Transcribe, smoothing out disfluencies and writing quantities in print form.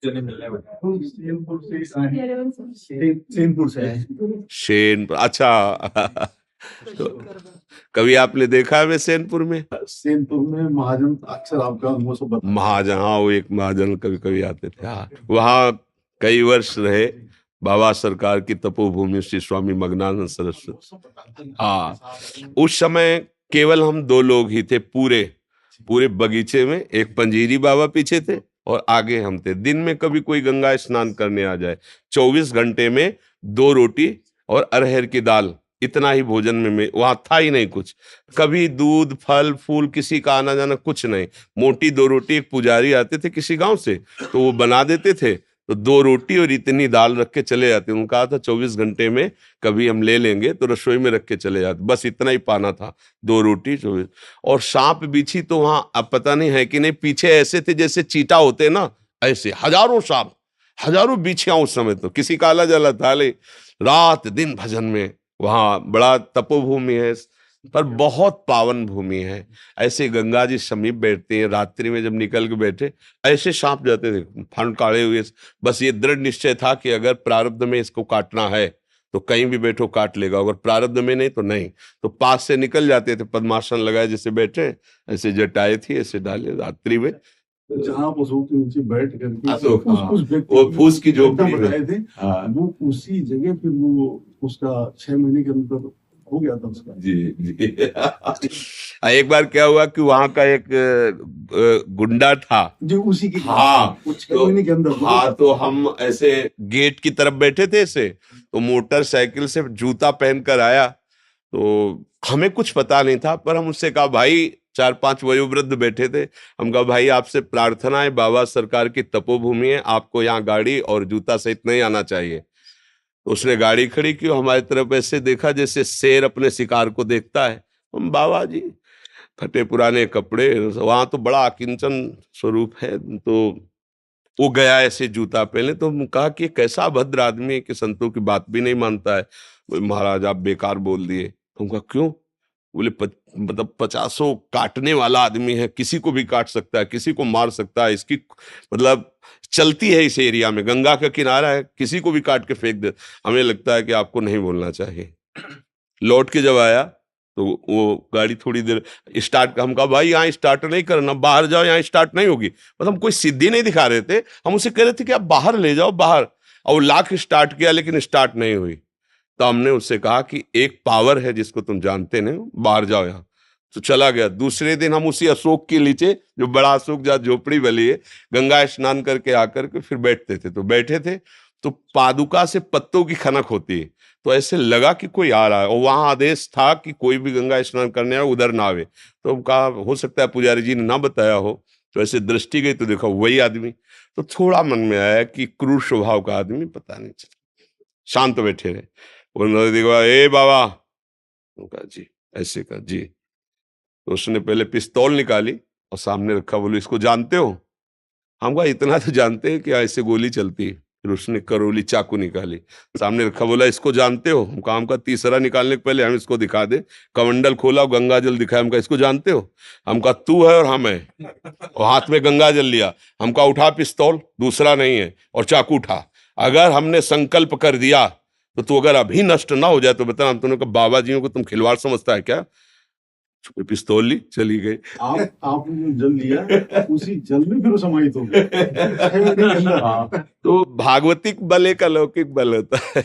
सेनपुर से है। सेनपुर, अच्छा। तो कभी आपने देखा है वे सेनपुर में? सेनपुर में महाजन अक्सर आपका वो सब महाजन, हाँ, वो एक महाजन कभी कभी आते थे। हाँ, वहाँ कई वर्ष रहे बाबा सरकार की तपोभूमि श्री स्वामी मगनानंद सरस्वती। हाँ, उस समय केवल हम दो लोग ही थे पूरे पूरे बगीचे में। एक पंजीरी बाबा पीछे थे और आगे हम थे। दिन में कभी कोई गंगा स्नान करने आ जाए, 24 घंटे में 2 रोटी और अरहर की दाल, इतना ही भोजन में वहां था ही नहीं कुछ। कभी दूध फल फूल किसी का आना जाना कुछ नहीं। मोटी 2 रोटी, एक पुजारी आते थे किसी गांव से तो वो बना देते थे, तो 2 रोटी और इतनी दाल रख के चले जाते। उन्होंने कहा था 24 घंटे में कभी हम ले लेंगे तो रसोई में रख के चले जाते, बस इतना ही पाना था, 2 रोटी 24। और सांप बिच्छी तो वहां अब पता नहीं है कि नहीं, पीछे ऐसे थे जैसे चीटा होते ना, ऐसे हजारों सांप, हजारों बिच्छियां। उस समय तो किसी का आला जला था, ले रात दिन भजन में। वहाँ बड़ा तपोभूमि है पर बहुत पावन भूमि है। ऐसे गंगा जी समीप बैठते हैं, रात्रि में जब निकल के बैठे ऐसे सांप जाते थे फन काढ़े हुए। बस ये दृढ़ निश्चय था कि अगर प्रारब्ध में इसको काटना है तो कहीं भी बैठो काट लेगा, अगर प्रारब्ध में नहीं तो नहीं। तो पास से निकल जाते थे, पद्मासन लगाए जैसे बैठे, ऐसे जटाए थी, ऐसे डाले रात्रि में। जहाँ पशु के नीचे बैठ करके तो वो फूस की झोपड़ी बनाए थे, वो उसी जगह फिर वो उसका 6 महीने के अंदर हो गया था उसका। जी जी। एक बार क्या हुआ कि वहां का एक गुंडा था जो उसी की, हाँ, 6 महीने के अंदर। हाँ, तो हम ऐसे गेट की तरफ बैठे थे ऐसे, तो मोटरसाइकिल से जूता पहनकर आया। तो हमें कुछ पता नहीं था, पर हम उससे कहा भाई, 4-5 वयोवृद्ध बैठे थे, हम कहा भाई आपसे प्रार्थना है, बाबा सरकार की तपोभूमि है, आपको यहाँ गाड़ी और जूता सहित नहीं आना चाहिए। तो उसने गाड़ी खड़ी की, हमारी तरफ ऐसे देखा जैसे शेर अपने शिकार को देखता है। हम बाबा जी, फटे पुराने कपड़े, वहां तो बड़ा अकिंचन स्वरूप है। तो वो गया ऐसे जूता पहने, तो हम कहा कि कैसा भद्र आदमी है कि संतों की बात भी नहीं मानता है। बोले महाराज आप बेकार बोल दिए। तो हम कहा क्यों? बोले मतलब 50 काटने वाला आदमी है, किसी को भी काट सकता है, किसी को मार सकता है, इसकी मतलब चलती है इस एरिया में, गंगा का किनारा है, किसी को भी काट के फेंक दे। हमें लगता है कि आपको नहीं बोलना चाहिए। लौट के जब आया तो वो गाड़ी थोड़ी देर स्टार्ट, हम कहा भाई यहाँ स्टार्ट नहीं करना, बाहर जाओ, यहाँ स्टार्ट नहीं होगी। मतलब हम कोई सिद्धि नहीं दिखा रहे थे, हम उसे कह रहे थे कि आप बाहर ले जाओ बाहर। और वो लाख स्टार्ट किया लेकिन स्टार्ट नहीं हुई। तो हमने उससे कहा कि एक पावर है जिसको तुम जानते नहीं, बाहर जाओ यहाँ। तो चला गया। दूसरे दिन हम उसी अशोक के नीचे, जो बड़ा अशोक जहाँ झोपड़ी वाली है, गंगा स्नान करके आकर के फिर बैठते थे। तो बैठे थे तो पादुका से पत्तों की खनक होती है, तो ऐसे लगा कि कोई आ रहा है, और वहां आदेश था कि कोई भी गंगा स्नान करने आए उधर ना आवे। तो कहा हो सकता है पुजारी जी ने ना बताया हो। तो ऐसे दृष्टि गई तो देखा वही आदमी। तो थोड़ा मन में आया कि क्रूर स्वभाव का आदमी, पता नहीं चला। शांत बैठे रहे। उन्होंने देखा, ए बाबा, कहा जी, ऐसे कहा जी। तो उसने पहले पिस्तौल निकाली और सामने रखा, बोले इसको जानते हो? हम कहा इतना तो जानते हैं कि ऐसे गोली चलती है। फिर उसने करोली चाकू निकाली, सामने रखा, बोला इसको जानते हो? हम कहा, हमका तीसरा निकालने के पहले हम इसको दिखा दे। कमंडल खोला, गंगा जल दिखाया। हमका इसको जानते हो? हम कहा तू है और हम है, और हाथ में गंगा जल लिया। हम कहा उठा पिस्तौल, दूसरा नहीं है, और चाकू उठा। अगर हमने संकल्प कर दिया तो तू अगर अभी नष्ट ना हो जाए तो बता। हम तुमने कहा बाबा जियों को तुम खिलवाड़ समझता है क्या? पिस्तौल ली, चली गई। आपने जल लिया, उसी जल में फिर समाहित हो गए। तो भागवतिक बल एक अलौकिक बल होता है।